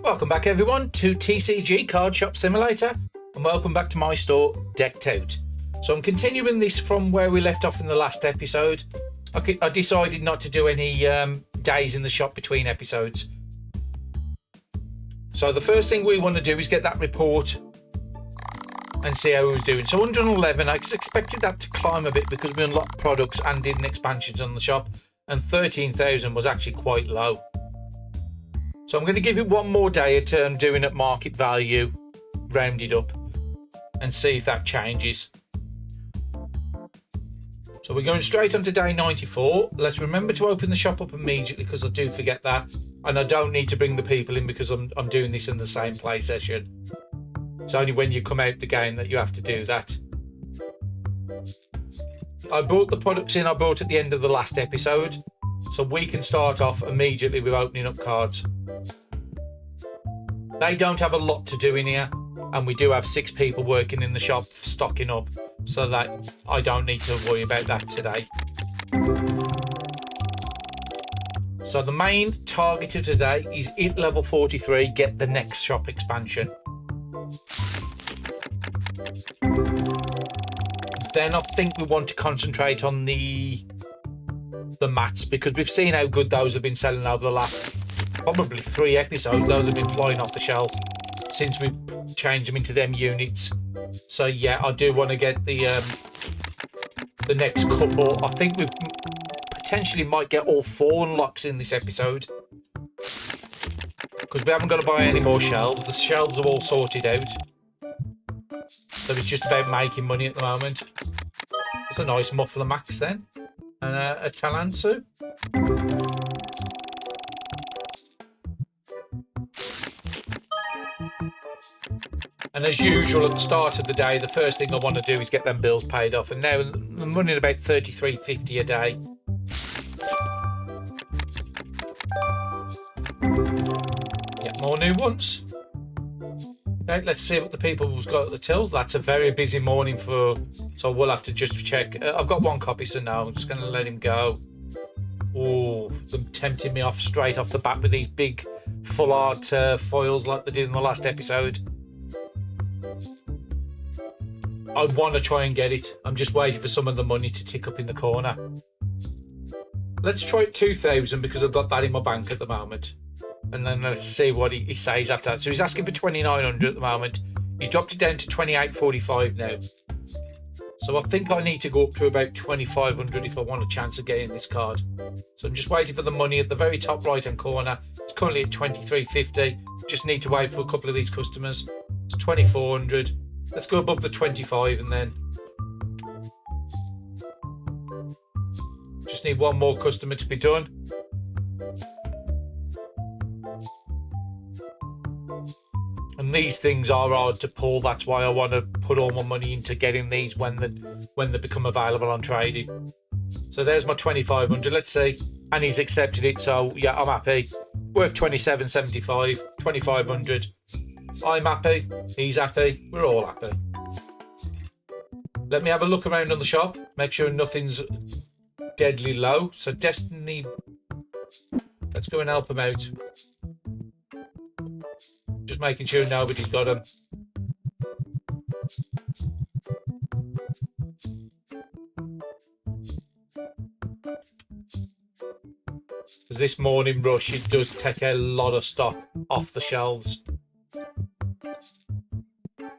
Welcome back everyone to TCG Card Shop Simulator, and welcome back to my store, Decked Out. So I'm continuing this from where we left off in the last episode. I decided not to do any days in the shop between episodes. So the first thing we want to do is get that report and see how it was doing. So 111, I expected that to climb a bit because we unlocked products and did an expansions on the shop, and 13,000 was actually quite low. So I'm going to give it one more day at doing at market value, rounded up, and see if that changes. So we're going straight on to day 94. Let's remember to open the shop up immediately because I do forget that. And I don't need to bring the people in because I'm doing this in the same play session. It's only when you come out the game that you have to do that. I brought the products in I bought at the end of the last episode. So we can start off immediately with opening up cards. They don't have a lot to do in here, and we do have 6 people working in the shop stocking up, so that I don't need to worry about that today. So the main target of today is hit level 43, get the next shop expansion. Then I think we want to concentrate on the mats, because we've seen how good those have been selling over the last probably 3 episodes. Those have been flying off the shelf since we've changed them into them units. So yeah, I do want to get the next couple. I think we've potentially might get all 4 unlocks in this episode, because we haven't got to buy any more shelves. The shelves are all sorted out, so it's just about making money at the moment. It's a nice muffler max then, and a Talansu. And as usual at the start of the day, the first thing I want to do is get them bills paid off. And now I'm running about $33.50 a day. Get more new ones. Okay, let's see what the people who's got at the till. That's a very busy morning so we'll have to just check. I've got 1 copy, so no, I'm just going to let him go. Oh, them tempting me off straight off the bat with these big full art foils like they did in the last episode. I want to try and get it. I'm just waiting for some of the money to tick up in the corner. Let's try 2,000 because I've got that in my bank at the moment. And then let's see what he says after that. So he's asking for 2,900 at the moment. He's dropped it down to 2,845 now. So I think I need to go up to about 2,500 if I want a chance of getting this card. So I'm just waiting for the money at the very top right hand corner. It's currently at 23.50. Just need to wait for a couple of these customers. It's 2,400. Let's go above the 25 and then just need one more customer to be done. And these things are hard to pull. That's why I want to put all my money into getting these when they become available on trading. So there's my 2,500. Let's see. And he's accepted it. So yeah, I'm happy. Worth 27.75, 2,500. I'm happy. He's happy. We're all happy. Let me have a look around on the shop. Make sure nothing's deadly low. So Destiny. Let's go and help him out. Just making sure nobody's got him. Because this morning rush, it does take a lot of stock off the shelves.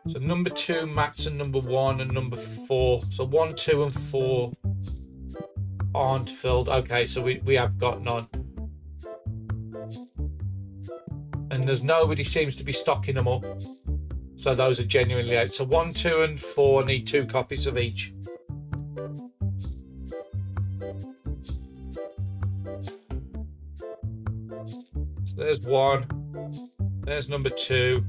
So number 2 mats and number 1 and number 4. So 1, 2 and 4 aren't filled. Okay, so we have got none. And there's nobody seems to be stocking them up. So those are genuinely out. So 1, 2 and 4 need 2 copies of each. So there's 1. There's number 2.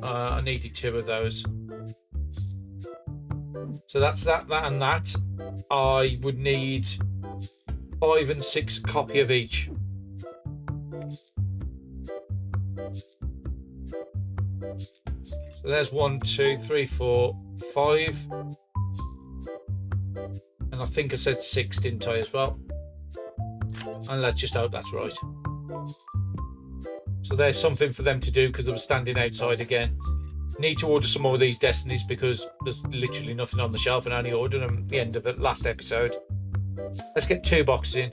I needed 2 of those. So that's that and that. I would need 5 and 6 copy of each. So there's 1, 2, 3, 4, 5. And I think I said 6, didn't I, as well? And let's just hope that's right. So there's something for them to do because they were standing outside again. Need to order some more of these Destinies because there's literally nothing on the shelf and I only ordered them at the end of the last episode. Let's get 2 boxes in.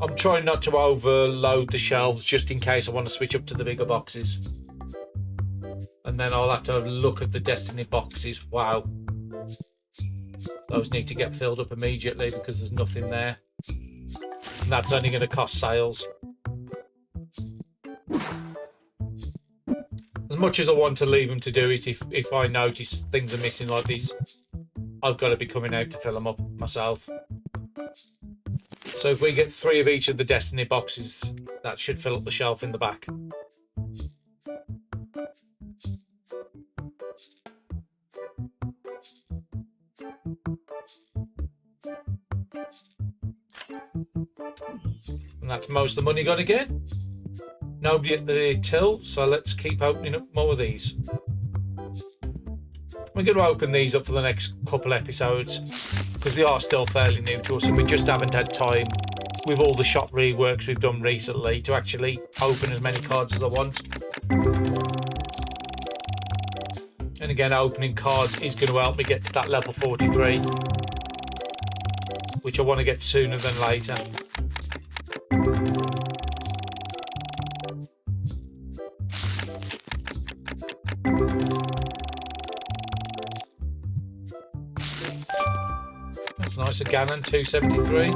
I'm trying not to overload the shelves just in case I want to switch up to the bigger boxes. And then I'll have to look at the Destiny boxes. Wow. Those need to get filled up immediately because there's nothing there. And that's only going to cost sales. As much as I want to leave them to do it, if I notice things are missing like this, I've got to be coming out to fill them up myself. So if we get 3 of each of the Destiny boxes, that should fill up the shelf in the back. And that's most of the money gone again. Nobody at the till, so let's keep opening up more of these. We're going to open these up for the next couple episodes because they are still fairly new to us and we just haven't had time with all the shop reworks we've done recently to actually open as many cards as I want. And again, opening cards is going to help me get to that level 43, which I want to get sooner than later. That's nice, a Ganon 273.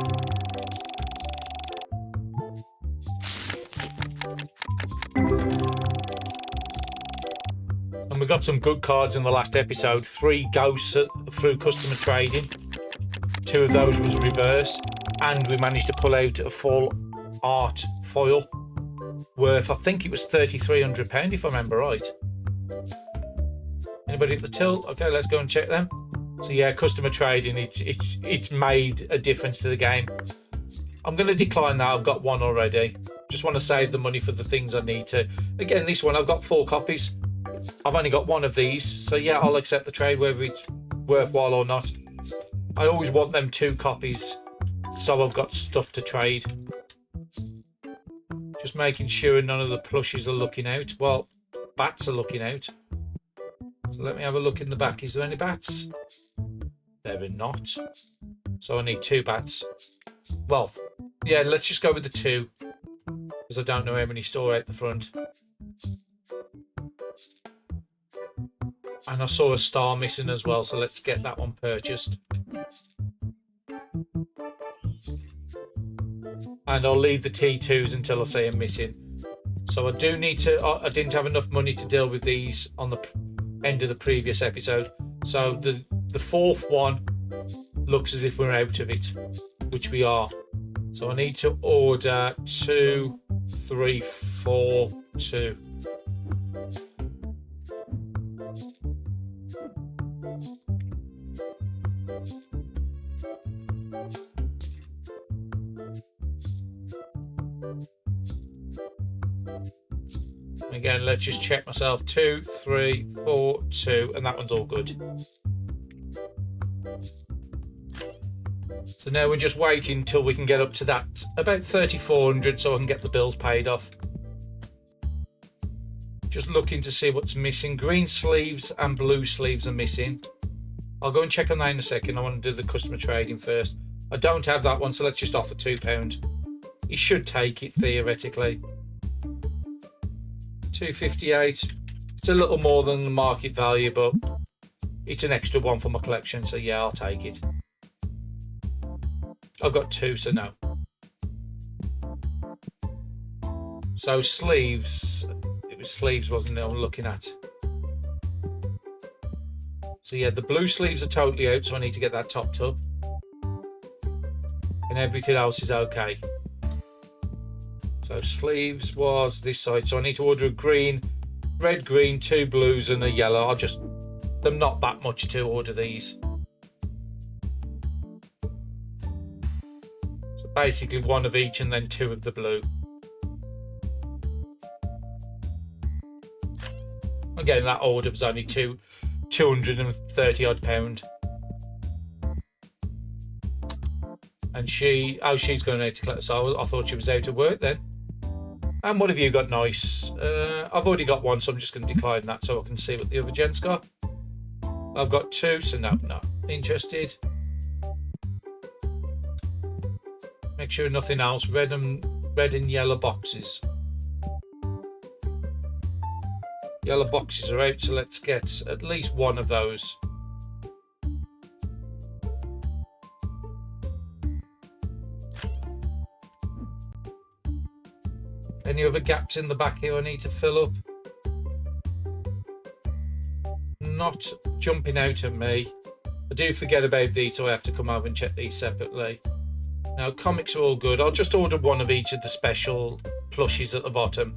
And we got some good cards in the last episode. 3 ghosts through customer trading. 2 of those was reverse. And we managed to pull out a full art foil worth, I think it was £3,300 if I remember right. Anybody at the till? Okay, let's go and check them. So yeah, customer trading, it's made a difference to the game. I'm going to decline that. I've got 1 already. Just want to save the money for the things I need to. Again, this one, I've got 4 copies. I've only got 1 of these. So yeah, I'll accept the trade whether it's worthwhile or not. I always want them 2 copies so I've got stuff to trade. Just making sure none of the plushies are looking out. Well, bats are looking out. So let me have a look in the back. Is there any bats? There are not. So I need 2 bats. Well, yeah, let's just go with the 2. Because I don't know how many store out the front. And I saw a star missing as well, so let's get that one purchased. And I'll leave the T2s until I see them missing. So I do need to... I didn't have enough money to deal with these on the end of the previous episode. So the 4th one looks as if we're out of it, which we are. So I need to order 2, 3, 4, 2. Again, let's just check myself. 2, 3, 4, 2, and that one's all good. So now we're just waiting until we can get up to that, about 3,400, so I can get the bills paid off. Just looking to see what's missing. Green sleeves and blue sleeves are missing. I'll go and check on that in a second. I want to do the customer trading first. I don't have that one, so let's just offer £2. He should take it, theoretically. 258. It's a little more than the market value, but it's an extra one for my collection, so yeah, I'll take it. I've got 2, so no. So sleeves, it was sleeves, wasn't it, I'm looking at. So yeah, the blue sleeves are totally out, so I need to get that topped up. And everything else is okay. So sleeves was this side, so I need to order a green, red, green, 2 blues and a yellow. I'll just, them not that much to order these. So basically 1 of each and then 2 of the blue. Again, that order was only 230 odd pound. And she's going out to collect. So I thought she was out of work then. And what have you got nice? I've already got one, so I'm just going to decline that so I can see what the other gent's got. I've got two, so no, not interested. Make sure nothing else. Red and yellow boxes. Yellow boxes are out, so let's get at least one of those. Any other gaps in the back here I need to fill up? Not jumping out at me. I do forget about these, so I have to come over and check these separately. Now, comics are all good. I'll just order one of each of the special plushies at the bottom.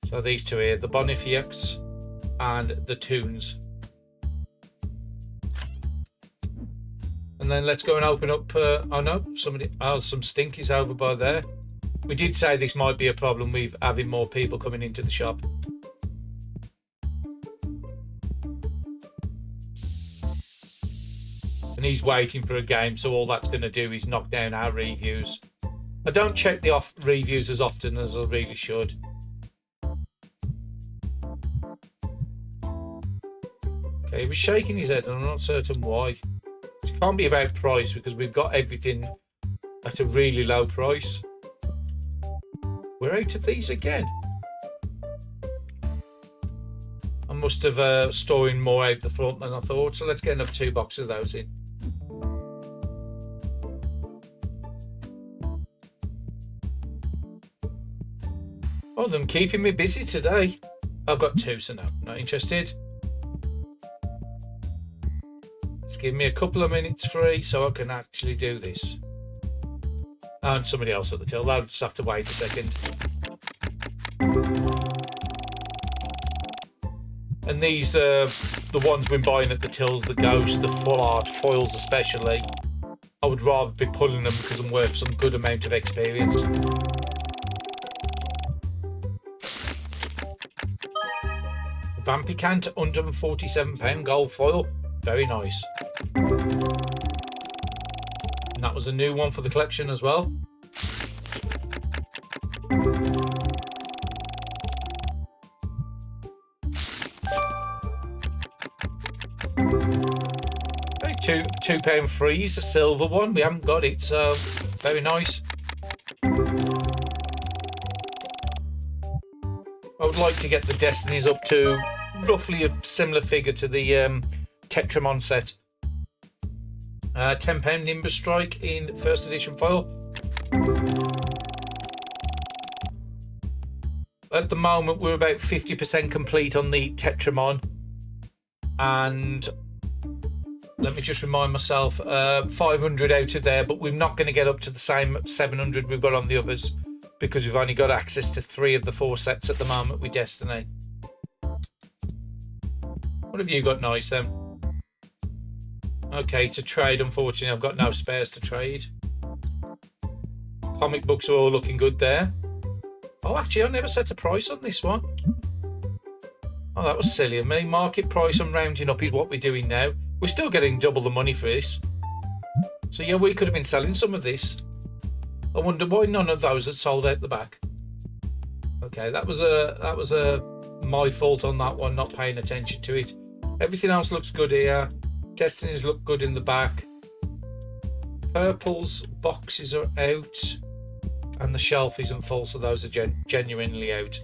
So these two here, the Bonifax and the Toons. And then let's go and open up, oh no, some stinkies over by there. We did say this might be a problem with having more people coming into the shop. And he's waiting for a game, so all that's going to do is knock down our reviews. I don't check the reviews as often as I really should. Okay, he was shaking his head and I'm not certain why. It can't be about price because we've got everything at a really low price. We're out of these again. I must have storing more out the front than I thought, so let's get another 2 boxes of those in. Oh, them keeping me busy today. I've got 2, so no, not interested. Let's give me a couple of minutes free so I can actually do this. And somebody else at the till. They'll just have to wait a second. And these are the ones we've been buying at the tills, the Ghost, the full art foils especially. I would rather be pulling them because I'm worth some good amount of experience. Vampicant, £147 gold foil. Very nice. And that was a new one for the collection as well. Very £2 freeze, a silver one. We haven't got it, so very nice. I would like to get the Destinies up to roughly a similar figure to the Tetramon set. £10 Nimbus Strike in first edition foil. At the moment we're about 50% complete on the Tetramon, and let me just remind myself, 500 out of there, but we're not going to get up to the same 700 we've got on the others because we've only got access to 3 of the 4 sets at the moment with Destiny. What have you got nice then? Okay, to trade, unfortunately, I've got no spares to trade. Comic books are all looking good there. Oh, actually, I never set a price on this one. Oh, that was silly of me. Market price and rounding up is what we're doing now. We're still getting double the money for this. So, yeah, we could have been selling some of this. I wonder why none of those had sold out the back. Okay, that was my fault on that one, not paying attention to it. Everything else looks good here. Destinies look good in the back. Purple's boxes are out. And the shelf isn't full, so those are genuinely out.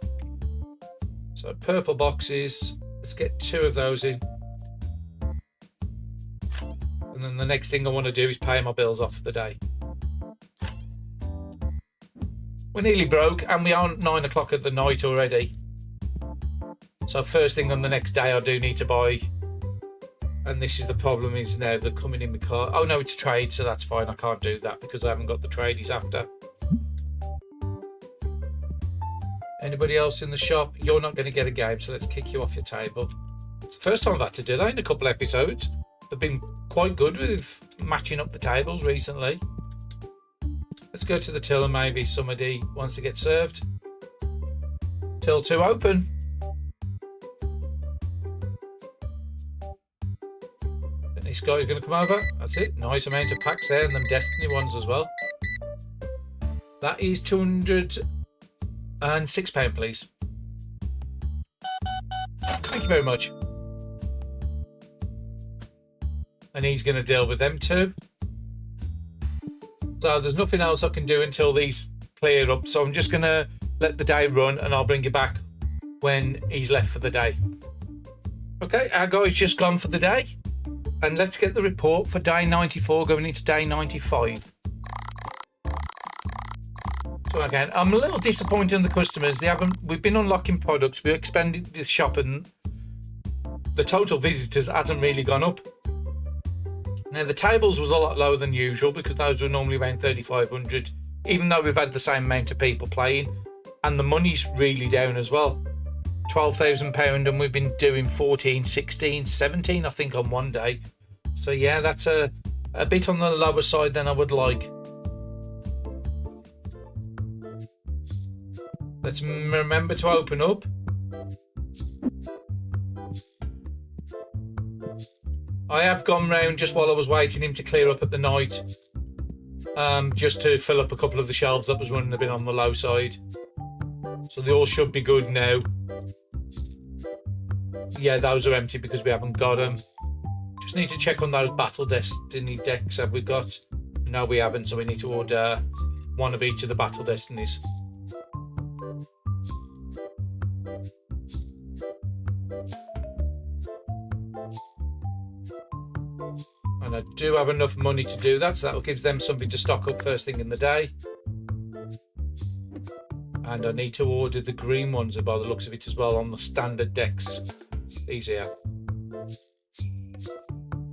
So purple boxes. Let's get 2 of those in. And then the next thing I want to do is pay my bills off for the day. We're nearly broke and we are 9 o'clock at the night already. So first thing on the next day I do need to buy. And this is the problem, is now they're coming in the car. Oh no, it's trade, so that's fine. I can't do that because I haven't got the tradies after. Anybody else in the shop? You're not going to get a game, so let's kick you off your table. It's the first time I've had to do that in a couple episodes. They've been quite good with matching up the tables recently. Let's go to the till and maybe somebody wants to get served. Till 2 open. This guy's going to come over. That's it. Nice amount of packs there, and them Destiny ones as well. That is £206, please. Thank you very much. And he's going to deal with them too. So there's nothing else I can do until these clear up. So I'm just going to let the day run, and I'll bring you back when he's left for the day. Okay, our guy's just gone for the day. And let's get the report for day 94 going into day 95. So again, I'm a little disappointed in the customers. We've been unlocking products. We expanded the shop, and the total visitors hasn't really gone up. Now the tables was a lot lower than usual because those were normally around 3,500, even though we've had the same amount of people playing, and the money's really down as well. £12,000, and we've been doing 14, 16, 17 I think on one day. So yeah, that's a bit on the lower side than I would like. Let's remember to open up. I have gone round just while I was waiting him to clear up at the night, just to fill up a couple of the shelves that was running a bit on the low side. So they all should be good now. Yeah, those are empty because we haven't got them. Just need to check on those Battle Destiny decks. Have we got? No, we haven't, so we need to order one of each of the Battle Destinies. And I do have enough money to do that, so that gives them something to stock up first thing in the day. And I need to order the green ones by the looks of it as well on the standard decks. These here.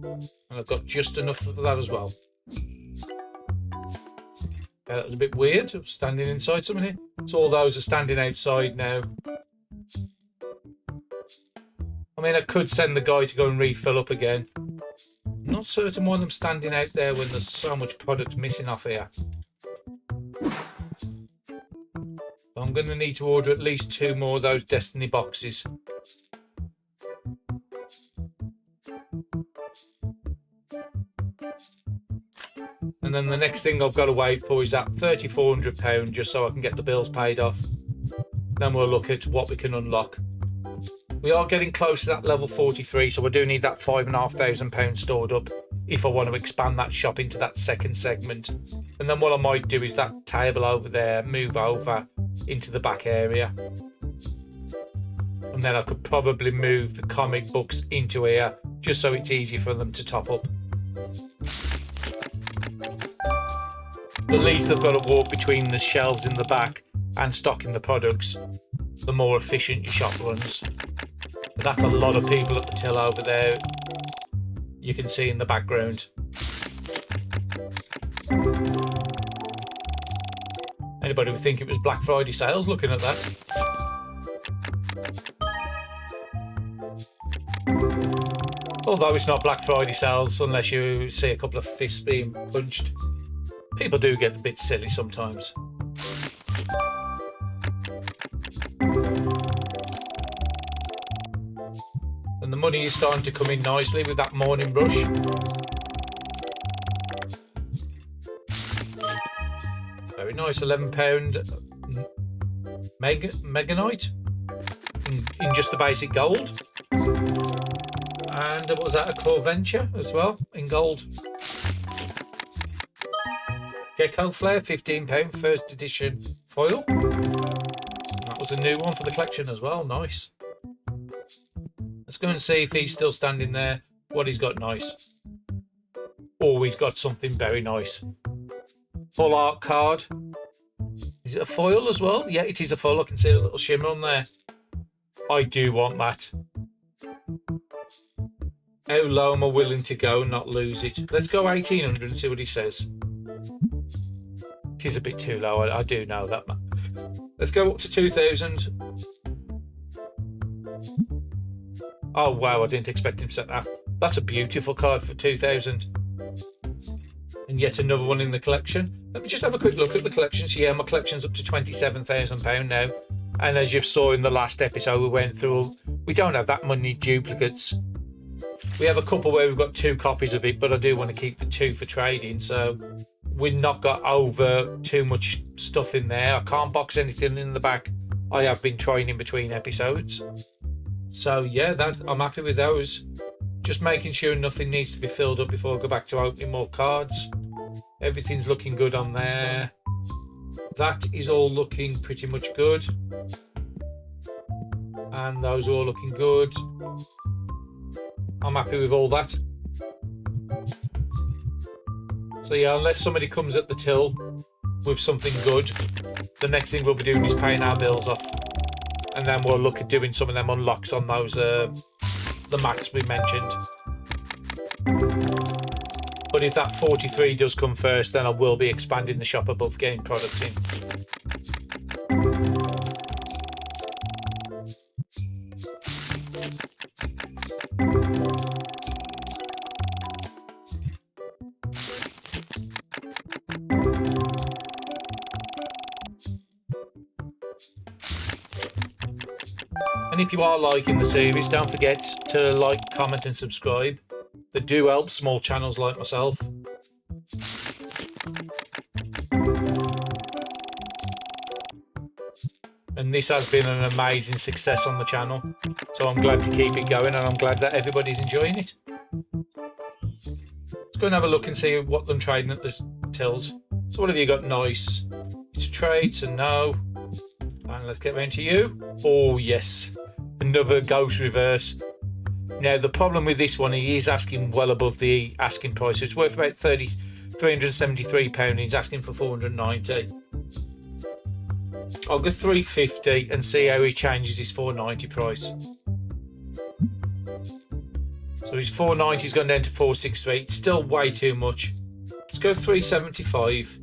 And I've got just enough of that as well. Yeah, that was a bit weird. I was standing inside something here. So all those are standing outside now. I mean, I could send the guy to go and refill up again. I'm not certain why I'm standing out there when there's so much product missing off here. I'm going to need to order at least 2 more of those Destiny boxes. And then the next thing I've got to wait for is that £3,400 just so I can get the bills paid off. Then we'll look at what we can unlock. We are getting close to that level 43, so I do need that £5,500 stored up if I want to expand that shop into that second segment. And then what I might do is that table over there, move over into the back area. And then I could probably move the comic books into here, just so it's easy for them to top up. The least they've got to walk between the shelves in the back and stocking the products, the more efficient your shop runs. But that's a lot of people at the till over there. You can see in the background. Anybody would think it was Black Friday sales looking at that. Although it's not Black Friday sales unless you see a couple of fists being punched. People do get a bit silly sometimes. And the money is starting to come in nicely with that morning rush. Very nice, £11 Meganite in just the basic gold. And what was that, a Claw Venture as well in gold. Gecko Flare, £15, first edition foil. And that was a new one for the collection as well, nice. Let's go and see if he's still standing there. What he's got nice. Oh, he's got something very nice. Full art card. Is it a foil as well? Yeah, it is a foil. I can see a little shimmer on there. I do want that. How low am I willing to go and not lose it? Let's go 1,800 and see what he says. It is a bit too low. I do know that. Let's go up to 2,000. Oh, wow, I didn't expect him to set that. That's a beautiful card for 2,000. And yet another one in the collection. Let me just have a quick look at the collections. Yeah, my collection's up to £27,000 now. And as you saw in the last episode we went through, we don't have that many duplicates. We have a couple where we've got 2 copies of it, but I do want to keep the 2 for trading, so we've not got over too much stuff in there. I can't box anything in the back. I have been trying in between episodes. So yeah, I'm happy with those. Just making sure nothing needs to be filled up before I go back to opening more cards. Everything's looking good on there. That is all looking pretty much good. And those are all looking good. I'm happy with all that. So yeah, unless somebody comes at the till with something good, the next thing we'll be doing is paying our bills off. And then we'll look at doing some of them unlocks on those, the mats we mentioned. But if that 43 does come first, then I will be expanding the shop above, getting product in. And if you are liking the series, don't forget to like, comment and subscribe. They do help small channels like myself. And this has been an amazing success on the channel. So I'm glad to keep it going, and I'm glad that everybody's enjoying it. Let's go and have a look and see what I'm trading at the tills. So what have you got nice? It's a trade, so no. And let's get round to you. Oh yes, another ghost reverse. Now the problem with this one, he is asking well above the asking price. So it's worth about £373. He's asking for 490. I'll go 350 and see how he changes his 490 price. So his 490's gone down to 463. It's still way too much. Let's go 375.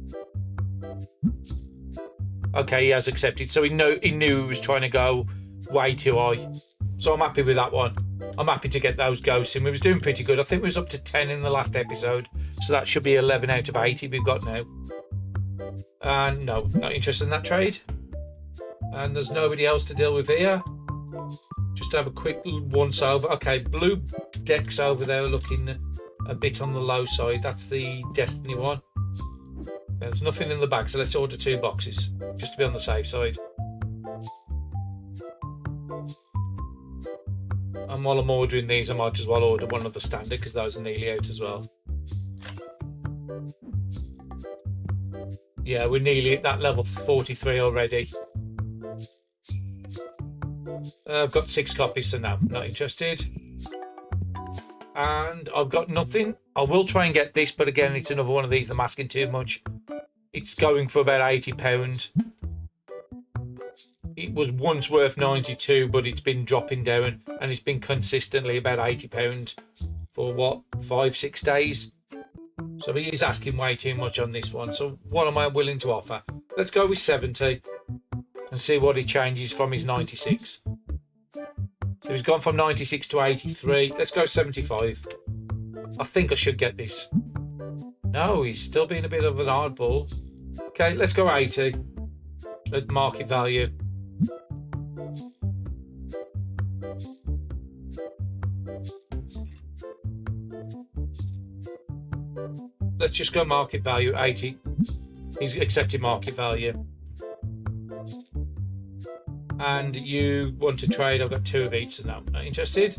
Okay, he has accepted. So he knew he was trying to go way too high. So I'm happy with that one. I'm happy to get those ghosts in. We was doing pretty good. I think we was up to 10 in the last episode. So that should be 11 out of 80 we've got now. And no, not interested in that trade. And there's nobody else to deal with here. Just have a quick once over. Okay, blue decks over there looking a bit on the low side. That's the Destiny one. There's nothing in the bag, so let's order 2 boxes just to be on the safe side. And while I'm ordering these, I might as well order one of the standard because those are nearly out as well. Yeah, we're nearly at that level 43 already. I've got 6 copies, so no, not interested. And I've got nothing. I will try and get this, but again, it's another one of these. I'm asking too much. It's going for about £80. It was once worth 92, but it's been dropping down, and it's been consistently about £80 for what, 5-6 days. So he is asking way too much on this one. So what am I willing to offer? Let's go with 70 and see what he changes from his 96. So he's gone from 96 to 83. Let's go 75. I think I should get this. No, he's still being a bit of an hardball. Okay, let's go 80 at market value. Let's just go market value, 80. He's accepted market value. And you want to trade? I've got 2 of each, so no, not interested.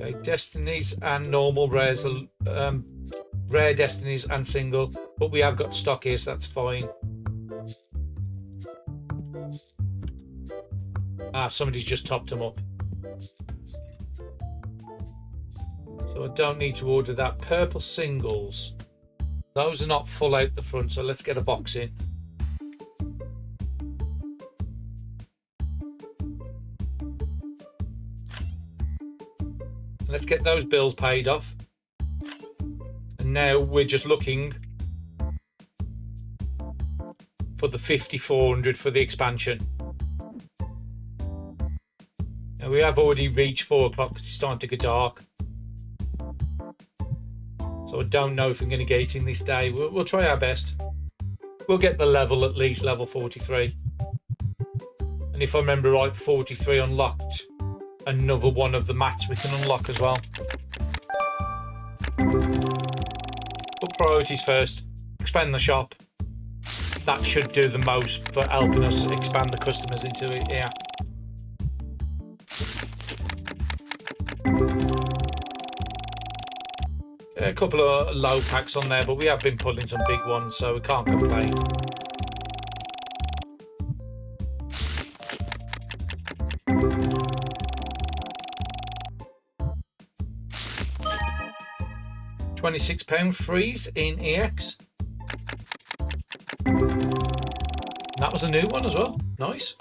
Okay, destinies and normal rares, rare destinies and single, but we have got stock here, so that's fine. Ah, somebody's just topped them up. So I don't need to order that. Purple singles. Those are not full out the front, so let's get a box in. Let's get those bills paid off. And now we're just looking for the 5400 for the expansion. Now we have already reached 4 o'clock because it's starting to get dark. So I don't know if I'm going to get it in this day. We'll try our best. We'll get the level, at least level 43. And if I remember right, 43 unlocked another one of the mats we can unlock as well. Put priorities first. Expand the shop. That should do the most for helping us expand the customers into it here. A couple of low packs on there, but we have been pulling some big ones, so we can't complain. £26 freeze in EX. That was a new one as well. Nice.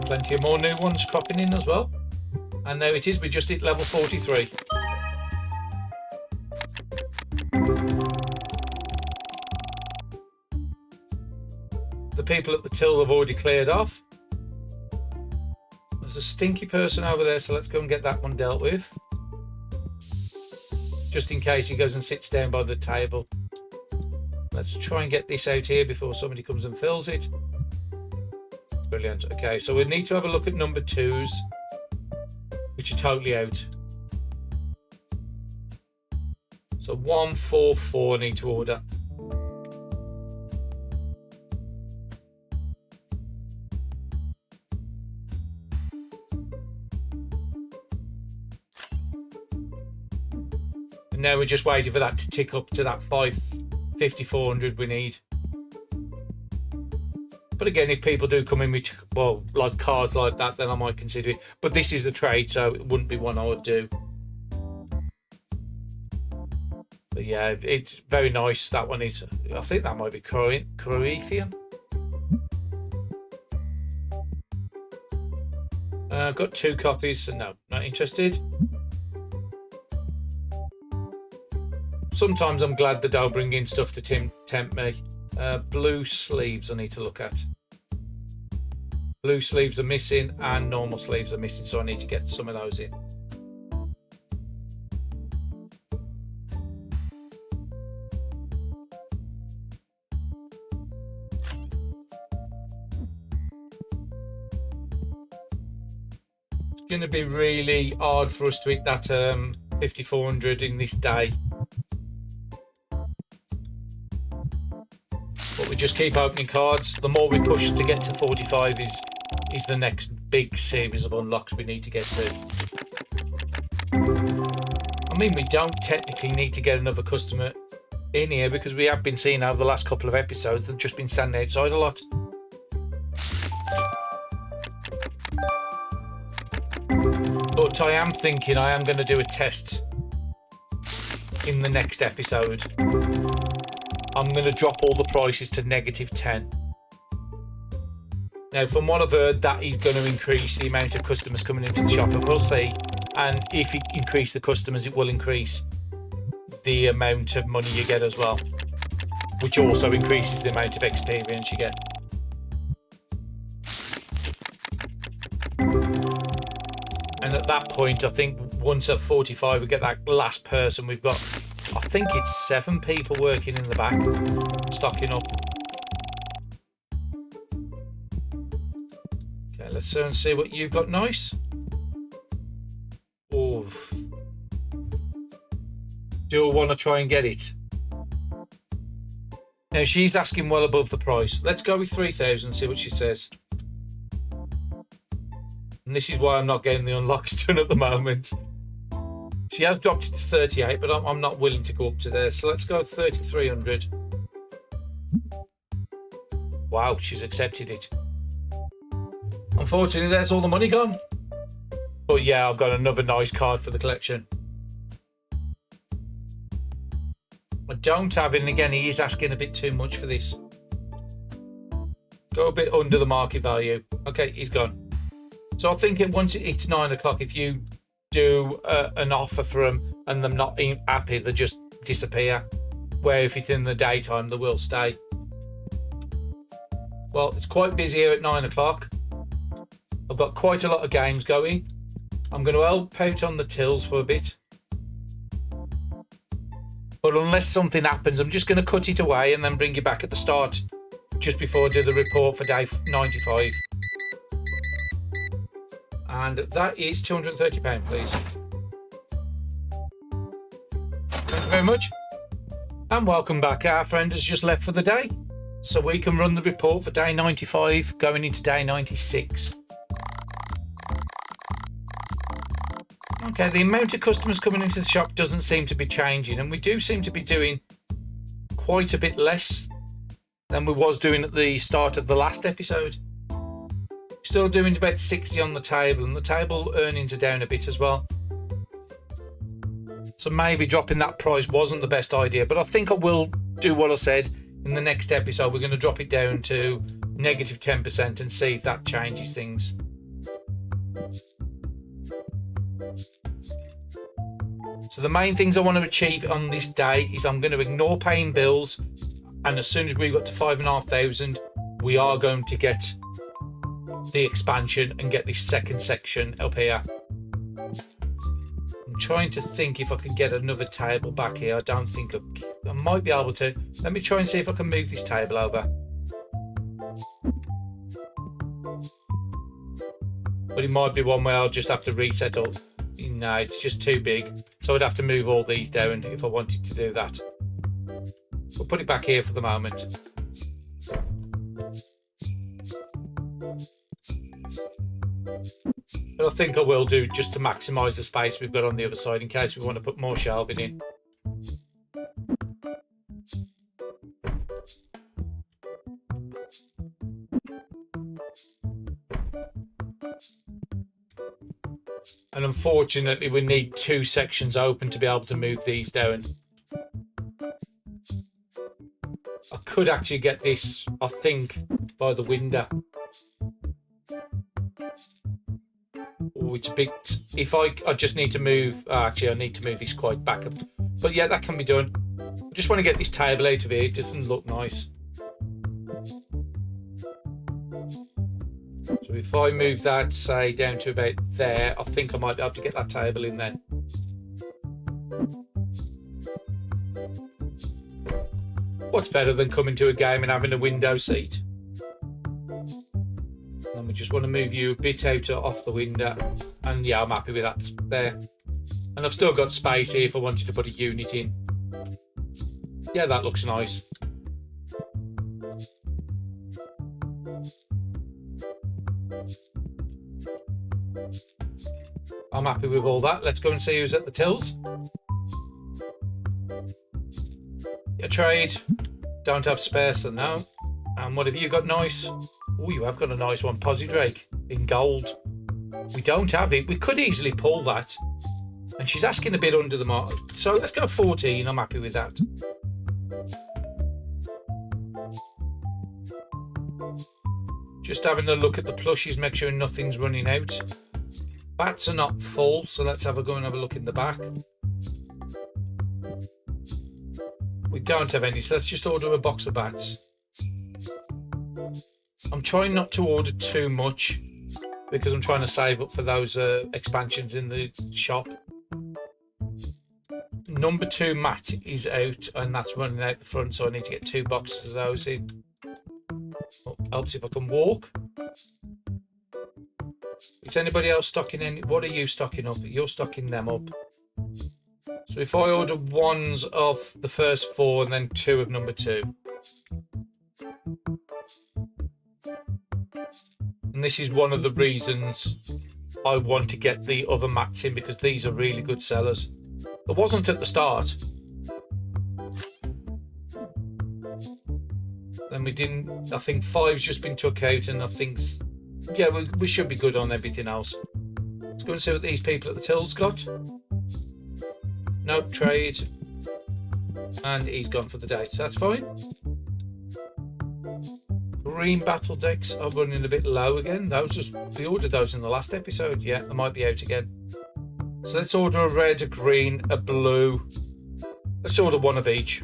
Plenty of more new ones cropping in as well. And there it is. We just hit level 43. The people at the till have already cleared off. There's a stinky person over there, so let's go and get that one dealt with. Just in case he goes and sits down by the table. Let's try and get this out here before somebody comes and fills it. Brilliant. Okay, so we need to have a look at number 2s, which are totally out. So 144 I need to order. And now we're just waiting for that to tick up to that 550-400 we need. But again, if people do come in with, well, like cards like that, then I might consider it. But this is the trade, so it wouldn't be one I would do. But yeah, it's very nice. That one is, I think that might be Croatian. I've got 2 copies, so no, not interested. Sometimes I'm glad they don't bring in stuff to tempt me. Blue sleeves I need to look at. Blue sleeves are missing and normal sleeves are missing, so I need to get some of those in. It's going to be really hard for us to hit that 5400 in this day. But we just keep opening cards. The more we push to get to 45 is the next big series of unlocks we need to get to. I mean, we don't technically need to get another customer in here because we have been seeing over the last couple of episodes they've just been standing outside a lot. But I am thinking I am going to do a test in the next episode. I'm going to drop all the prices to -10. Now, from what I've heard, that is going to increase the amount of customers coming into the shop, and we'll see. And if it increases the customers, it will increase the amount of money you get as well, which also increases the amount of experience you get. And at that point, I think once at 45, we get that last person. We've got, I think it's 7 people working in the back, stocking up. Okay, let's go and see what you've got. Nice. Oh, do I want to try and get it? Now, she's asking well above the price. Let's go with 3,000, see what she says. And this is why I'm not getting the unlocks done at the moment. She has dropped it to 38, but I'm not willing to go up to there. So let's go 3,300. Wow, she's accepted it. Unfortunately, there's all the money gone. But yeah, I've got another nice card for the collection. I don't have it, and again, he is asking a bit too much for this. Go a bit under the market value. Okay, he's gone. So I think once it's 9 o'clock, if you do an offer for them and them not happy, they just disappear. Where if it's in the daytime, they will stay. Well, it's quite busy here at 9 o'clock. I've got quite a lot of games going. I'm going to help out on the tills for a bit. But unless something happens, I'm just going to cut it away and then bring you back at the start just before I do the report for day 95. And that is £230, please. Thank you very much. And welcome back. Our friend has just left for the day. So we can run the report for day 95 going into day 96. Okay, the amount of customers coming into the shop doesn't seem to be changing, and we do seem to be doing quite a bit less than we was doing at the start of the last episode. Still doing about 60 on the table, and the table earnings are down a bit as well. So maybe dropping that price wasn't the best idea, but I think I will do what I said in the next episode. We're going to drop it down to negative 10% and see if that changes things. So the main things I want to achieve on this day is I'm going to ignore paying bills, and as soon as we've got to 5,500, we are going to get the expansion and get this second section up here. I'm trying to think if I can get another table back here. I don't think I might be able to. Let me try and see if I can move this table over. But it might be one where I'll just have to reset up. No, it's just too big. So I'd have to move all these down if I wanted to do that. We'll put it back here for the moment. But I think I will do just to maximise the space we've got on the other side in case we want to put more shelving in. And unfortunately, we need two sections open to be able to move these down. I could actually get this, I think, by the window. Oh, it's a bit... If I just need to move... actually, I need to move this quite back up. But yeah, that can be done. I just want to get this table out of here. It doesn't look nice. So if I move that, say, down to about there, I think I might be able to get that table in then. What's better than coming to a game and having a window seat? And we just want to move you a bit out off the window. And yeah, I'm happy with that there. And I've still got space here if I wanted to put a unit in. Yeah, that looks nice. I'm happy with all that. Let's go and see who's at the tills. A trade. Don't have spares, so no. And what have you got nice? Oh, you have got a nice one. Posy Drake in gold. We don't have it. We could easily pull that. And she's asking a bit under the mark. So let's go 14. I'm happy with that. Just having a look at the plushies, make sure nothing's running out. Bats are not full, so let's have a go and have a look in the back. We don't have any, so let's just order a box of bats. I'm trying not to order too much because I'm trying to save up for those expansions in the shop. Number 2 mat is out, and that's running out the front, so I need to get 2 boxes of those in. Oh, helps if I can walk. Is anybody else stocking any? What are you stocking up? You're stocking them up. So if I order ones of the first 4 and then 2 of number 2. And this is one of the reasons I want to get the other mats in, because these are really good sellers. It wasn't at the start. Then we didn't, I think 5's just been took out, and I think, yeah, we should be good on everything else. Let's go and see what these people at the tills got. Nope, trade. And he's gone for the day, so that's fine. Green battle decks are running a bit low again. We ordered those in the last episode. Yeah, they might be out again. So let's order a red, a green, a blue. Let's order one of each.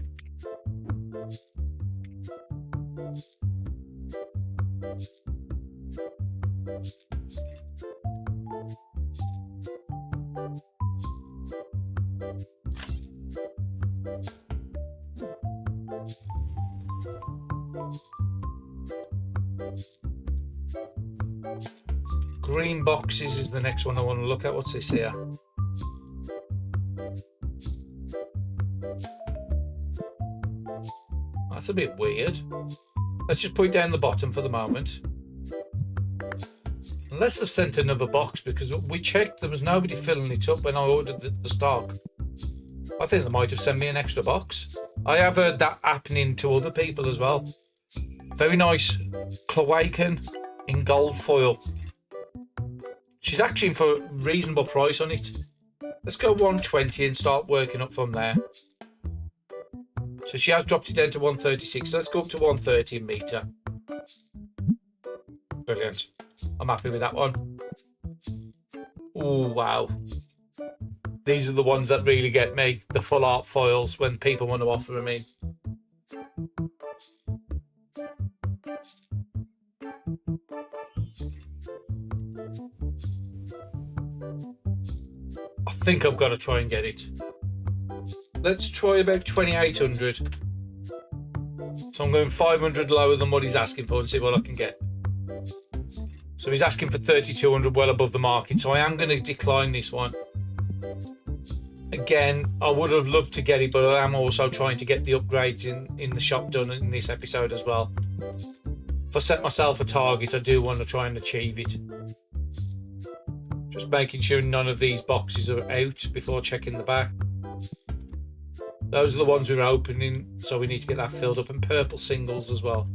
green boxes is the next one I want to look at. What's this here? That's a bit weird. Let's just put it down the bottom for the moment. Unless they've sent another box, because we checked, there was nobody filling it up when I ordered the stock. I think they might have sent me an extra box. I have heard that happening to other people as well. Very nice Cloacan in gold foil. She's actually for a reasonable price on it. Let's go 120 and start working up from there. So she has dropped it down to 136. So let's go up to 130 and meet her. Brilliant. I'm happy with that one. Oh, wow. These are the ones that really get me. The full art foils when people want to offer them in. I think I've got to try and get it. Let's try about 2,800. So I'm going 500 lower than what he's asking for and see what I can get. So he's asking for 3,200, well above the market. So I am going to decline this one. Again, I would have loved to get it, but I am also trying to get the upgrades in the shop done in this episode as well. If I set myself a target, I do want to try and achieve it. Just making sure none of these boxes are out before checking the back. Those are the ones we were opening, so we need to get that filled up. And purple singles as well.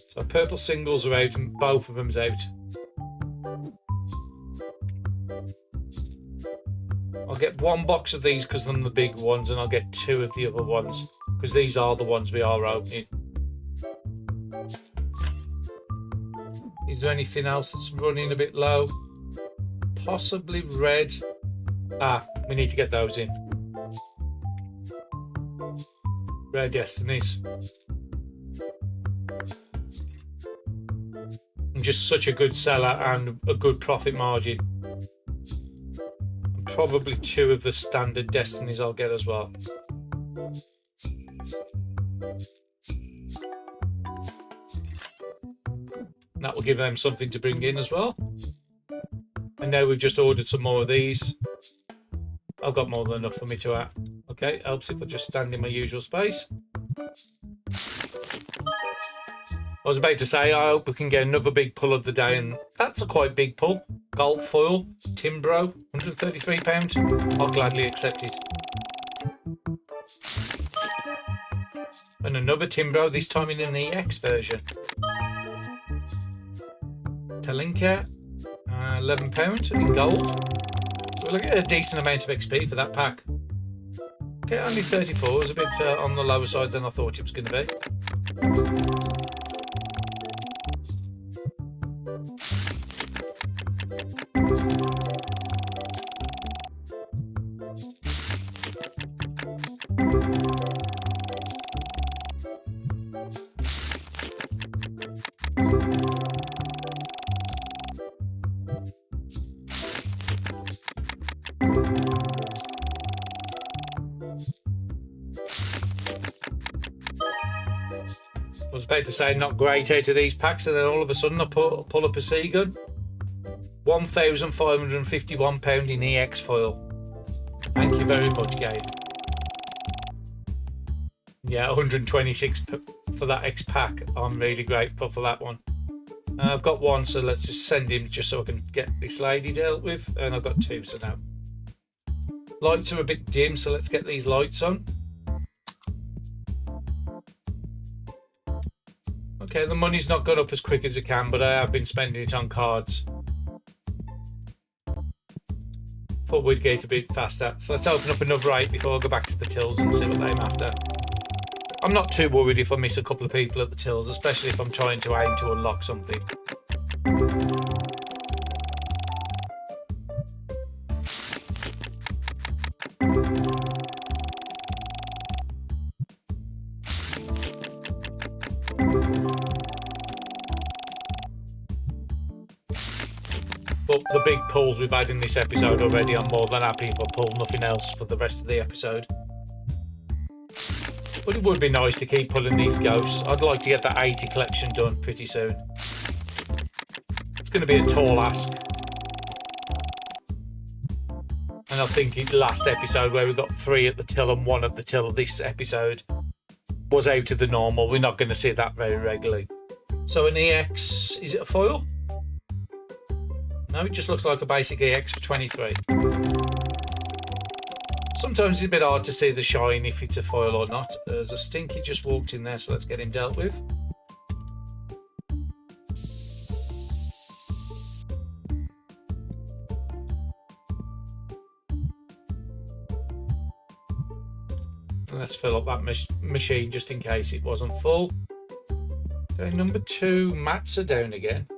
So purple singles are out and both of them's out. I'll get one box of these because they're the big ones, and I'll get two of the other ones because these are the ones we are opening. Is there anything else that's running a bit low? Possibly red. We need to get those in. Rare Destinies. And just such a good seller and a good profit margin. And probably two of the standard Destinies I'll get as well. That will give them something to bring in as well. And now we've just ordered some more of these. I've got more than enough for me to add. Okay, helps if I just stand in my usual space. I was about to say, I hope we can get another big pull of the day, and that's a quite big pull. Gold foil, Timbro, £133. I'll gladly accept it. And another Timbro, this time in an EX version. Talinka, £11 in gold. So we'll get a decent amount of XP for that pack. Okay, only 34. It was a bit on the lower side than I thought it was going to be. I was about to say not great out of these packs, and then all of a sudden I pull up a Seagun. £1,551 in EX foil. Thank you very much, game. Yeah, 126 for that X pack. I'm really grateful for that one. I've got one, so let's just send him just so I can get this lady dealt with. And I've got two, so now. Lights are a bit dim, so let's get these lights on. Okay, the money's not gone up as quick as it can, but I have been spending it on cards. Thought we'd get a bit faster. So let's open up another 8 before I go back to the tills and see what they're after. I'm not too worried if I miss a couple of people at the tills, especially if I'm trying to aim to unlock something. But the big pulls we've had in this episode already, I'm more than happy if I pull nothing else for the rest of the episode. But it would be nice to keep pulling these ghosts. I'd like to get that 80 collection done pretty soon. going to be a tall ask. And I think in the last episode where we got 3 at the till and 1 at the till, this episode was out of the normal. We're not going to see that very regularly. So an EX, is it a foil? No, it just looks like a basic EX for 23. Sometimes it's a bit hard to see the shine if it's a foil or not. There's a Stinky just walked in there, so let's get him dealt with. Let's fill up that machine just in case it wasn't full. Okay, number 2, mats are down again.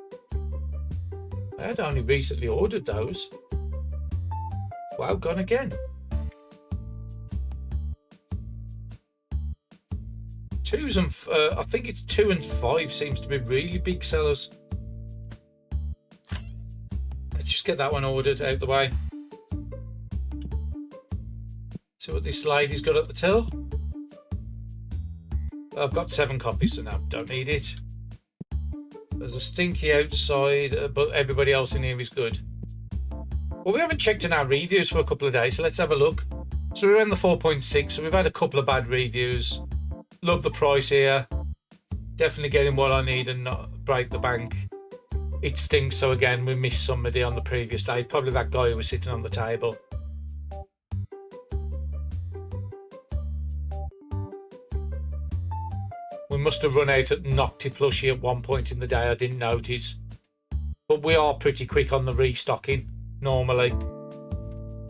I had only recently ordered those. Wow, gone again. 2s and I think it's 2 and 5 seems to be really big sellers. Let's just get that one ordered out the way. See what this lady's got at the till. I've got 7 copies, so now don't need it. There's a Stinky outside, but everybody else in here is good. Well, we haven't checked in our reviews for a couple of days, so let's have a look. So we're in the 4.6, so we've had a couple of bad reviews. Love the price here. Definitely getting what I need and not break the bank. It stinks, so again, we missed somebody on the previous day. Probably that guy who was sitting on the table. We must have run out at Nocti plushie at one point in the day. I didn't notice. But we are pretty quick on the restocking, normally.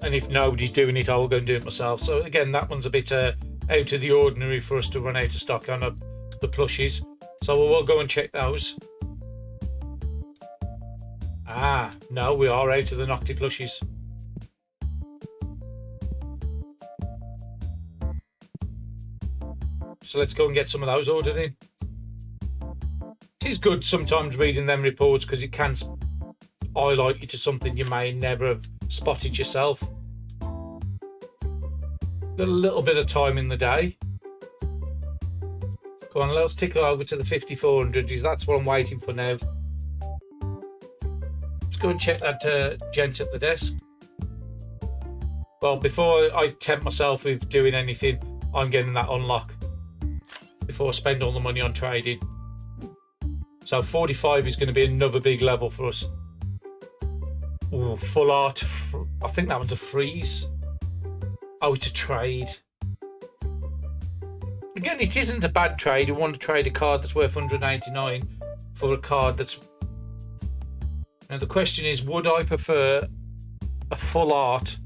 And if nobody's doing it, I will go and do it myself. So again, that one's a bit out of the ordinary for us to run out of stock on the plushies. So we will go and check those. Ah, no, we are out of the Nocti plushies. So let's go and get some of those ordered in. It is good sometimes reading them reports because it can highlight you to something you may never have spotted yourself. Got a little bit of time in the day. Go on, let's tick over to the 5400. That's what I'm waiting for now. Let's go and check that gent at the desk. Well, before I tempt myself with doing anything, I'm getting that unlock before I spend all the money on trading. So 45 is going to be another big level for us. Ooh, full art. I think that one's a freeze. Oh, it's a trade. Again, it isn't a bad trade. You want to trade a card that's worth 189 for a card that's... Now the question is, would I prefer a full art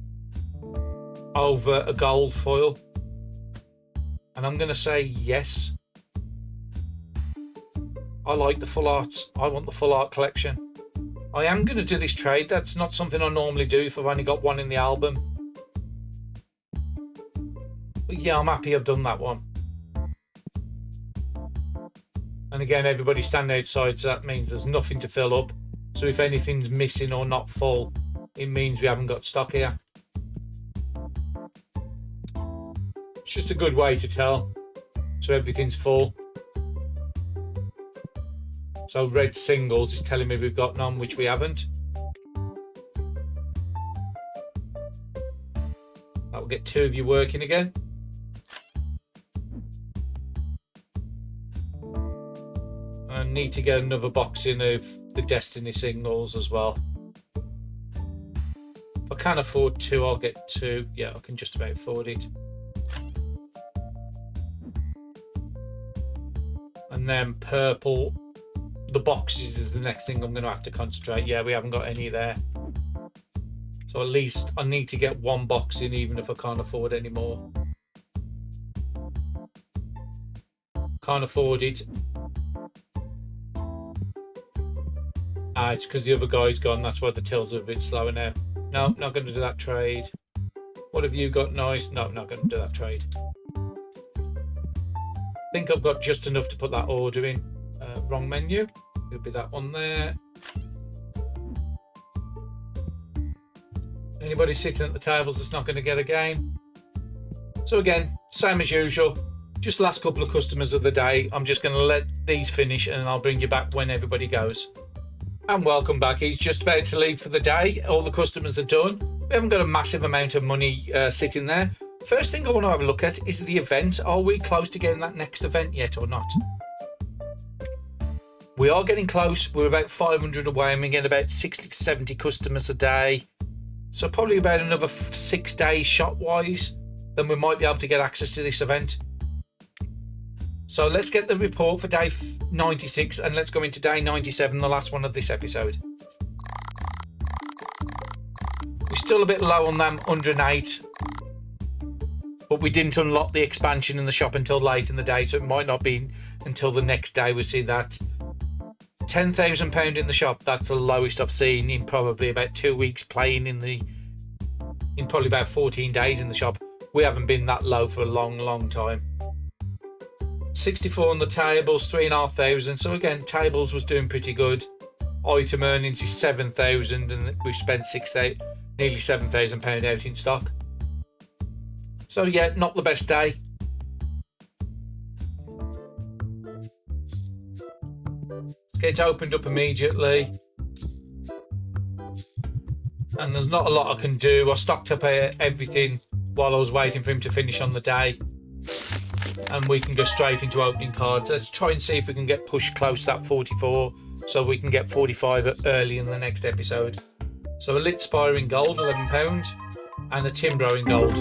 over a gold foil? And I'm going to say yes. I like the full arts. I want the full art collection. I am going to do this trade. That's not something I normally do if I've only got one in the album. But yeah, I'm happy I've done that one. And again, everybody's standing outside, so that means there's nothing to fill up. So if anything's missing or not full, it means we haven't got stock here. It's just a good way to tell. So everything's full. So red singles is telling me we've got none, which we haven't. That'll get 2 of you working again. I need to get another box in of the Destiny singles as well. If I can afford 2, I'll get 2. Yeah, I can just about afford it. And then purple. The boxes is the next thing I'm going to have to concentrate. Yeah, we haven't got any there. So at least I need to get 1 box in, even if I can't afford any more. Can't afford it. Ah, it's because the other guy's gone. That's why the tills are a bit slower now. No, not going to do that trade. What have you got? Nice. No, not going to do that trade. I think I've got just enough to put that order in. Wrong menu. It'll be that one there. Anybody sitting at the tables that's not going to get a game? So again, same as usual. Just last couple of customers of the day. I'm just going to let these finish and I'll bring you back when everybody goes. And welcome back. He's just about to leave for the day. All the customers are done. We haven't got a massive amount of money sitting there. First thing I want to have a look at is the event. Are we close to getting that next event yet or not? We are getting close. We're about 500 away and we get about 60 to 70 customers a day. So probably about another 6 days shot-wise, then we might be able to get access to this event. So let's get the report for day 96 and let's go into day 97, the last one of this episode. We're still a bit low on them 108, but we didn't unlock the expansion in the shop until late in the day, so it might not be until the next day we see that. £10,000 in the shop, that's the lowest I've seen in probably about 2 weeks playing in probably about 14 days in the shop. We haven't been that low for a long time. 64 on the tables, 3,500. So again, tables was doing pretty good. Item earnings is 7,000 and we've spent nearly £7,000 out in stock. So yeah, not the best day. Get opened up immediately. And there's not a lot I can do. I stocked up everything while I was waiting for him to finish on the day. And we can go straight into opening cards. Let's try and see if we can get pushed close to that 44 so we can get 45 early in the next episode. So a lit spire in gold, £11, and a timbro in gold.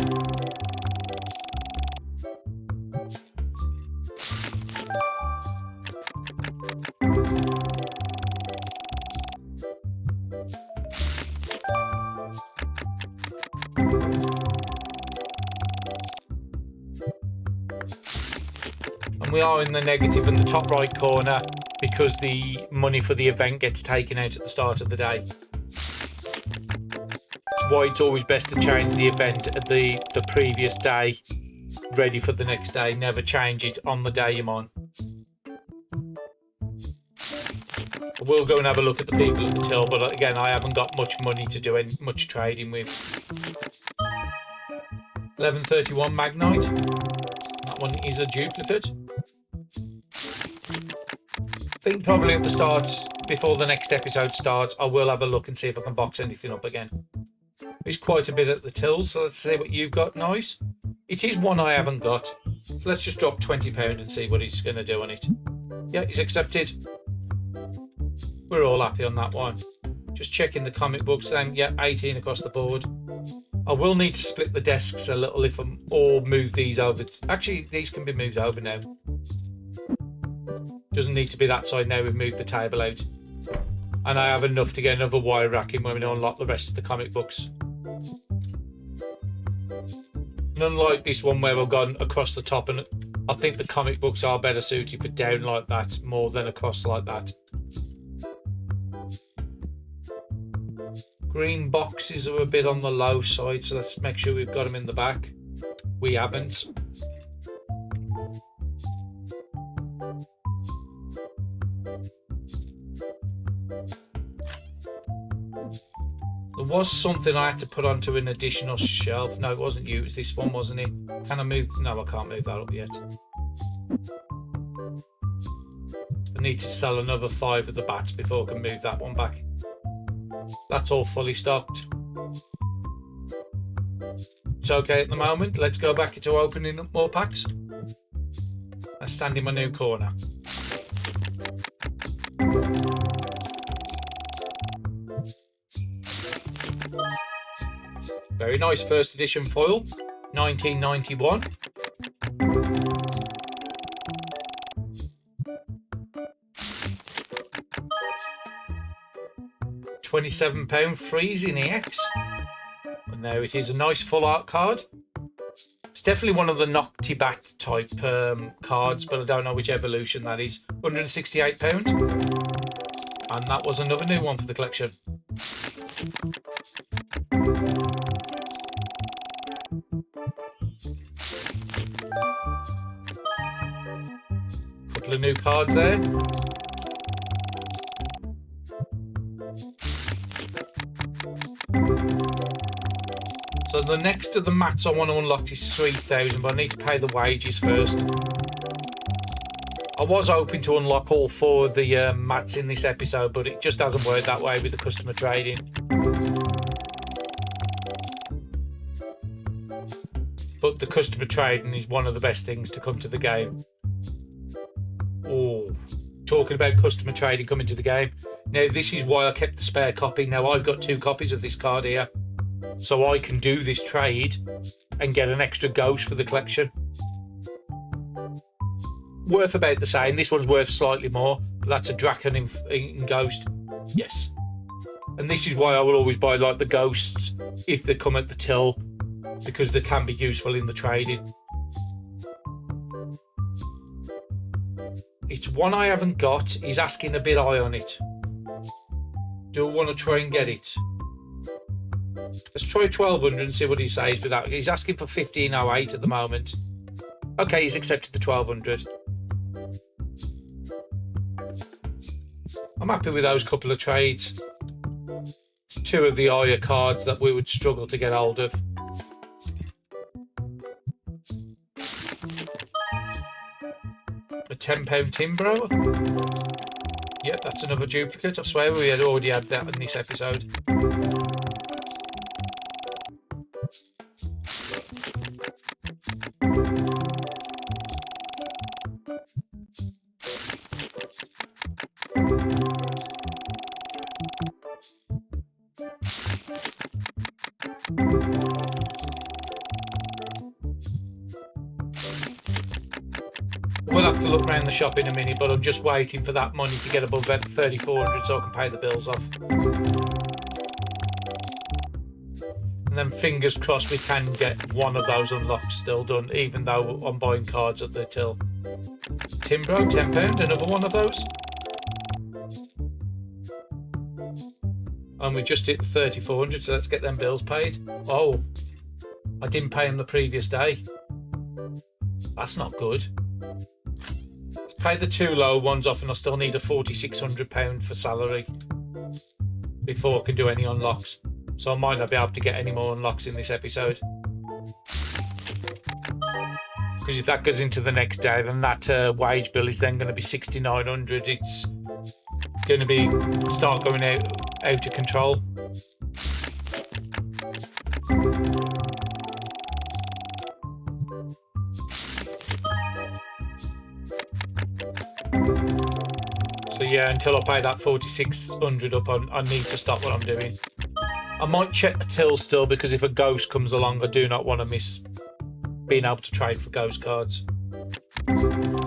We are in the negative in the top right corner because the money for the event gets taken out at the start of the day. That's why it's always best to change the event at the previous day, ready for the next day. Never change it on the day you're on. We'll go and have a look at the people at the till, but again, I haven't got much money to do much trading with. 1131 Magnite. That one is a duplicate. I think probably at the start, before the next episode starts, I will have a look and see if I can box anything up again. There's quite a bit at the tills, so let's see what you've got. Nice. It is one I haven't got. So let's just drop £20 and see what he's going to do on it. Yeah, he's accepted. We're all happy on that one. Just checking the comic books then. Yeah, 18 across the board. I will need to split the desks a little or move these over. Actually, these can be moved over now. Doesn't need to be that side now. We've moved the table out. And I have enough to get another wire rack in when we unlock the rest of the comic books. And unlike this one where I've gone across the top, and I think the comic books are better suited for down like that more than across like that. Green boxes are a bit on the low side, so let's make sure we've got them in the back. We haven't. There was something I had to put onto an additional shelf. No, it wasn't you. It was this one, wasn't it? Can I move? No, I can't move that up yet. I need to sell another 5 of the bats before I can move that one back. That's all fully stocked. It's okay at the moment. Let's go back into opening up more packs. I stand in my new corner. Very nice first edition foil, 1991. £27 freezing EX. And there it is, a nice full art card. It's definitely one of the Noctibat type cards, but I don't know which evolution that is. £168. And that was another new one for the collection. Couple of new cards there. So the next of the mats I want to unlock is 3,000, but I need to pay the wages first. I was hoping to unlock all 4 of the mats in this episode, but it just hasn't worked that way with the customer trading. But the customer trading is one of the best things to come to the game. Oh, talking about customer trading coming to the game. Now, this is why I kept the spare copy. Now, I've got 2 copies of this card here. So I can do this trade and get an extra ghost for the collection. Worth about the same. This one's worth slightly more. But that's a Draken in Ghost. Yes. And this is why I will always buy like the ghosts if they come at the till, because they can be useful in the trading. It's one I haven't got. He's asking a bit high on it. Do I want to try and get it? Let's try 1200 and see what he says with that. He's asking for 1508 at the moment. Okay, he's accepted the 1200. I'm happy with those couple of trades. It's 2 of the higher cards that we would struggle to get hold of. A £10 Timbro. Yep, that's another duplicate. I swear we had already had that in this episode. We'll have to look around the shop in a minute, but I'm just waiting for that money to get above 3,400 so I can pay the bills off. And then fingers crossed we can get one of those unlocks still done, even though I'm buying cards at the till. Timbro, £10, another one of those. And we just hit the 3,400, so let's get them bills paid. Oh, I didn't pay them the previous day. That's not good. Let's pay the 2 low ones off, and I still need a £4,600 for salary before I can do any unlocks. So I might not be able to get any more unlocks in this episode. Because if that goes into the next day, then that wage bill is then going to be 6,900. It's going to be start going out of control. So yeah, until I pay that 4,600 up, I need to stop what I'm doing. I might check the till still, because if a ghost comes along, I do not want to miss being able to trade for ghost cards. And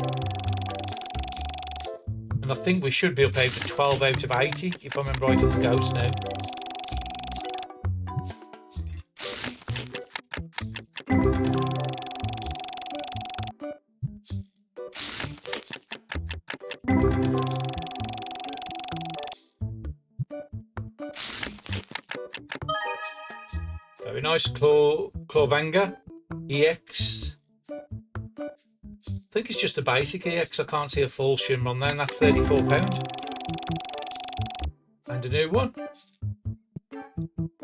I think we should be up over 12 out of 80, if I remember right on the ghost now. Very nice. Clawvanger EX. I think it's just a basic EX. I can't see a full shimmer on there, and that's £34. And a new one.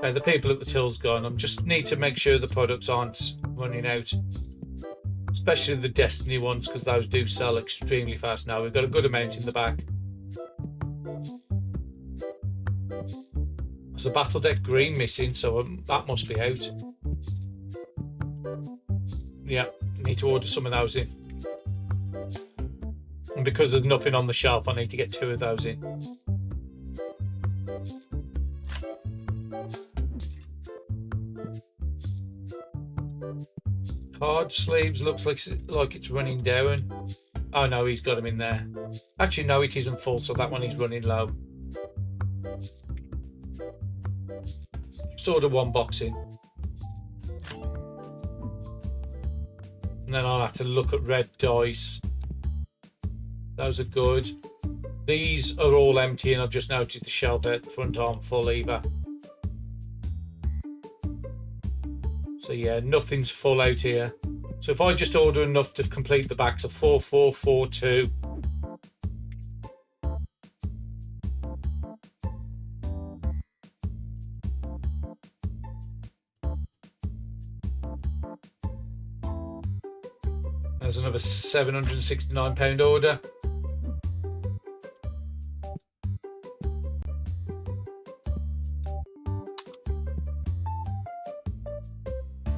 The people at the till's gone. I just need to make sure the products aren't running out. Especially the Destiny ones, because those do sell extremely fast now. We've got a good amount in the back. There's a Battle Deck Green missing, so that must be out. Yeah, need to order some of those in. And because there's nothing on the shelf, I need to get 2 of those in. Card sleeves looks like it's running down. Oh no, he's got them in there. Actually, no, it isn't full, so that one is running low. Just order 1 box in. And then I'll have to look at red dice. Those are good. These are all empty, and I've just noticed the shelf at the front aren't full either. So yeah, nothing's full out here. So if I just order enough to complete the backs of 4442. There's another £769 order.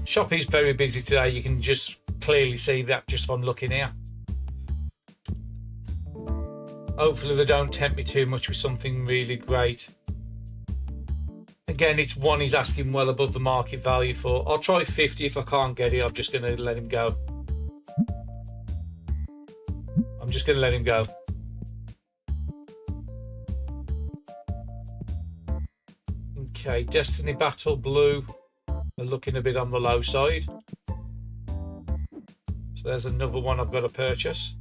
Shop is very busy today. You can just clearly see that just from looking here. Hopefully they don't tempt me too much with something really great. Again, it's one he's asking well above the market value for. I'll try 50. If I can't get it, I'm just going to let him go. I'm just going to let him go. Okay, Destiny Battle Blue are looking a bit on the low side. So there's another one I've got to purchase.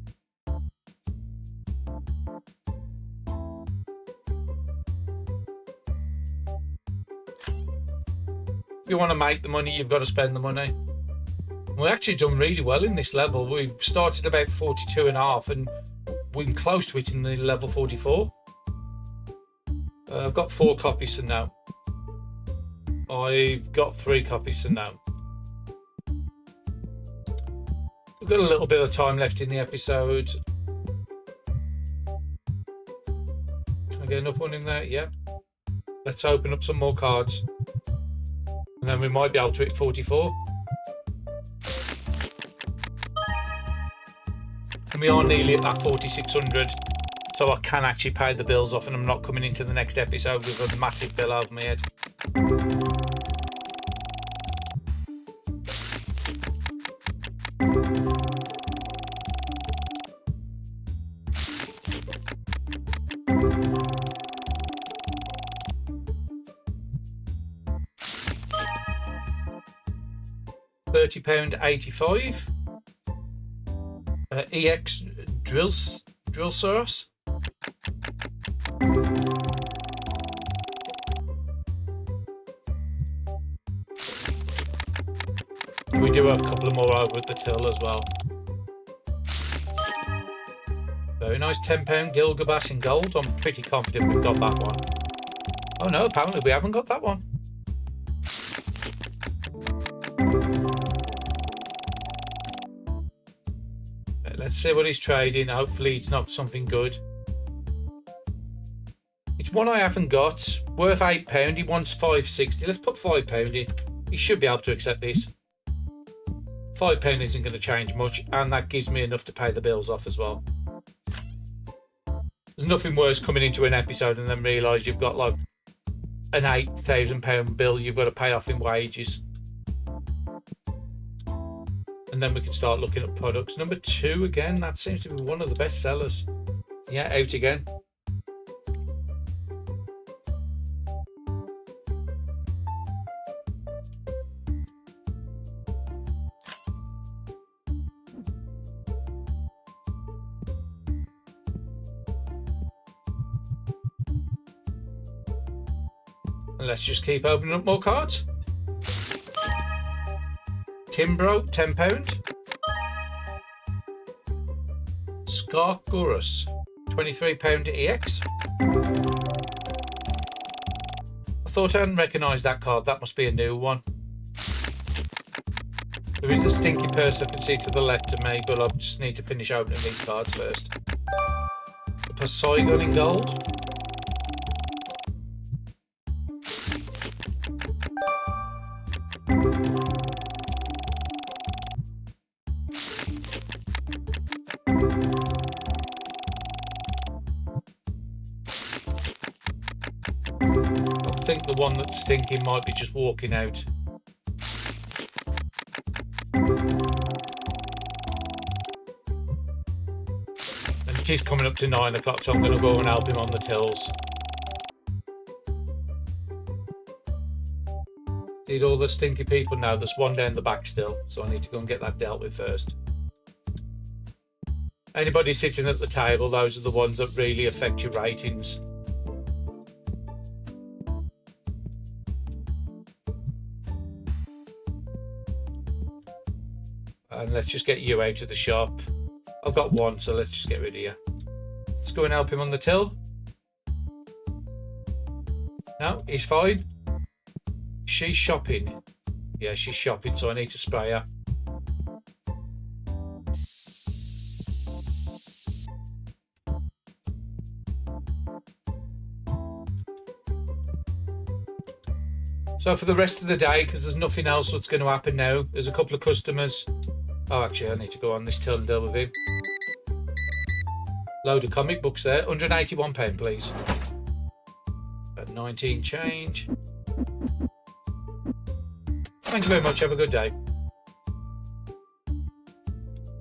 If you want to make the money, you've got to spend the money. We've actually done really well in this level. We started about 42.5 and we're close to it in the level 44. I've got 4 copies to now. I've got 3 copies to now. We've got a little bit of time left in the episode. Can I get another one in there? Yeah. Let's open up some more cards. And then we might be able to hit 44. And we are nearly at that 4,600. So I can actually pay the bills off and I'm not coming into the next episode with a massive bill over my head. £30.85. EX Drillsaurus. We do have a couple more over at the till as well. Very nice £10 Gilgabass in gold. I'm pretty confident we've got that one. Oh no, apparently we haven't got that one. Let's see what he's trading. Hopefully it's not something good. It's one I haven't got. Worth £8. He wants £5.60. Let's put £5 in. He should be able to accept this. £5 isn't going to change much, and that gives me enough to pay the bills off as well. There's nothing worse coming into an episode and then realise you've got like an £8,000 bill you've got to pay off in wages. And then we can start looking at products. Number 2 again, that seems to be one of the best sellers. Yeah, out again. And let's just keep opening up more cards. Timbro, £10. Skargurus, £23 EX. I thought I hadn't recognised that card. That must be a new one. There is a stinky purse I can see to the left of me, but I just need to finish opening these cards first. The Poseidon in gold. I think the one that's stinking might be just walking out. And it is coming up to 9 o'clock, so I'm going to go and help him on the tills. Need all the stinky people now. There's one down the back still, so I need to go and get that dealt with first. Anybody sitting at the table, those are the ones that really affect your ratings. And let's just get you out of the shop. I've got one, so let's just get rid of you. Let's go and help him on the till. No, he's fine. She's shopping. Yeah, she's shopping, so I need to spray her. So for the rest of the day, because there's nothing else that's going to happen now, there's a couple of customers. Oh, actually, I need to go on this till I deal with him. Load of comic books there. £181, please. At 19 change. Thank you very much. Have a good day.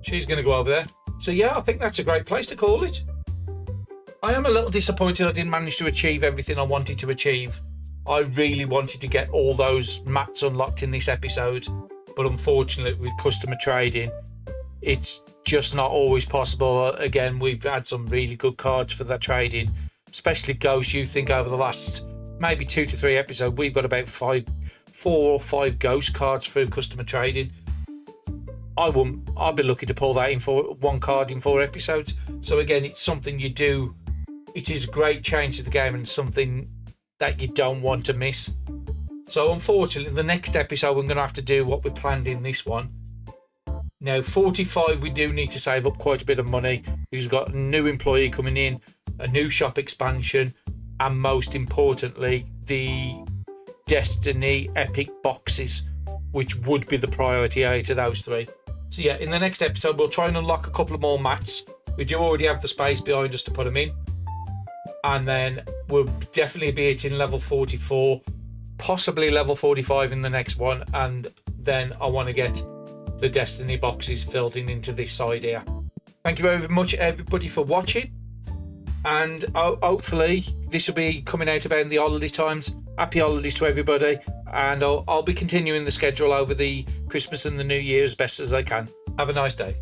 She's going to go over there. So yeah, I think that's a great place to call it. I am a little disappointed I didn't manage to achieve everything I wanted to achieve. I really wanted to get all those mats unlocked in this episode, but unfortunately with customer trading, it's just not always possible. Again, we've had some really good cards for that trading, especially Ghost. You think over the last maybe 2 to 3 episodes, we've got about 4 or 5 Ghost cards through customer trading. I'd be lucky to pull that in for 1 card in 4 episodes. So again, it's something you do. It is a great change to the game and something that you don't want to miss. So unfortunately, the next episode we're going to have to do what we planned in this one. Now 45, we do need to save up quite a bit of money. We've got a new employee coming in, a new shop expansion, and most importantly, the Destiny Epic boxes, which would be the priority out of those 3. So yeah, in the next episode, we'll try and unlock a couple of more mats. We do already have the space behind us to put them in. And then we'll definitely be hitting level 44, possibly level 45 in the next one. And then I want to get the Destiny boxes filled into this side here. Thank you very much, everybody, for watching. And hopefully this will be coming out about in the holiday times. Happy holidays to everybody. And I'll be continuing the schedule over the Christmas and the New Year as best as I can. Have a nice day.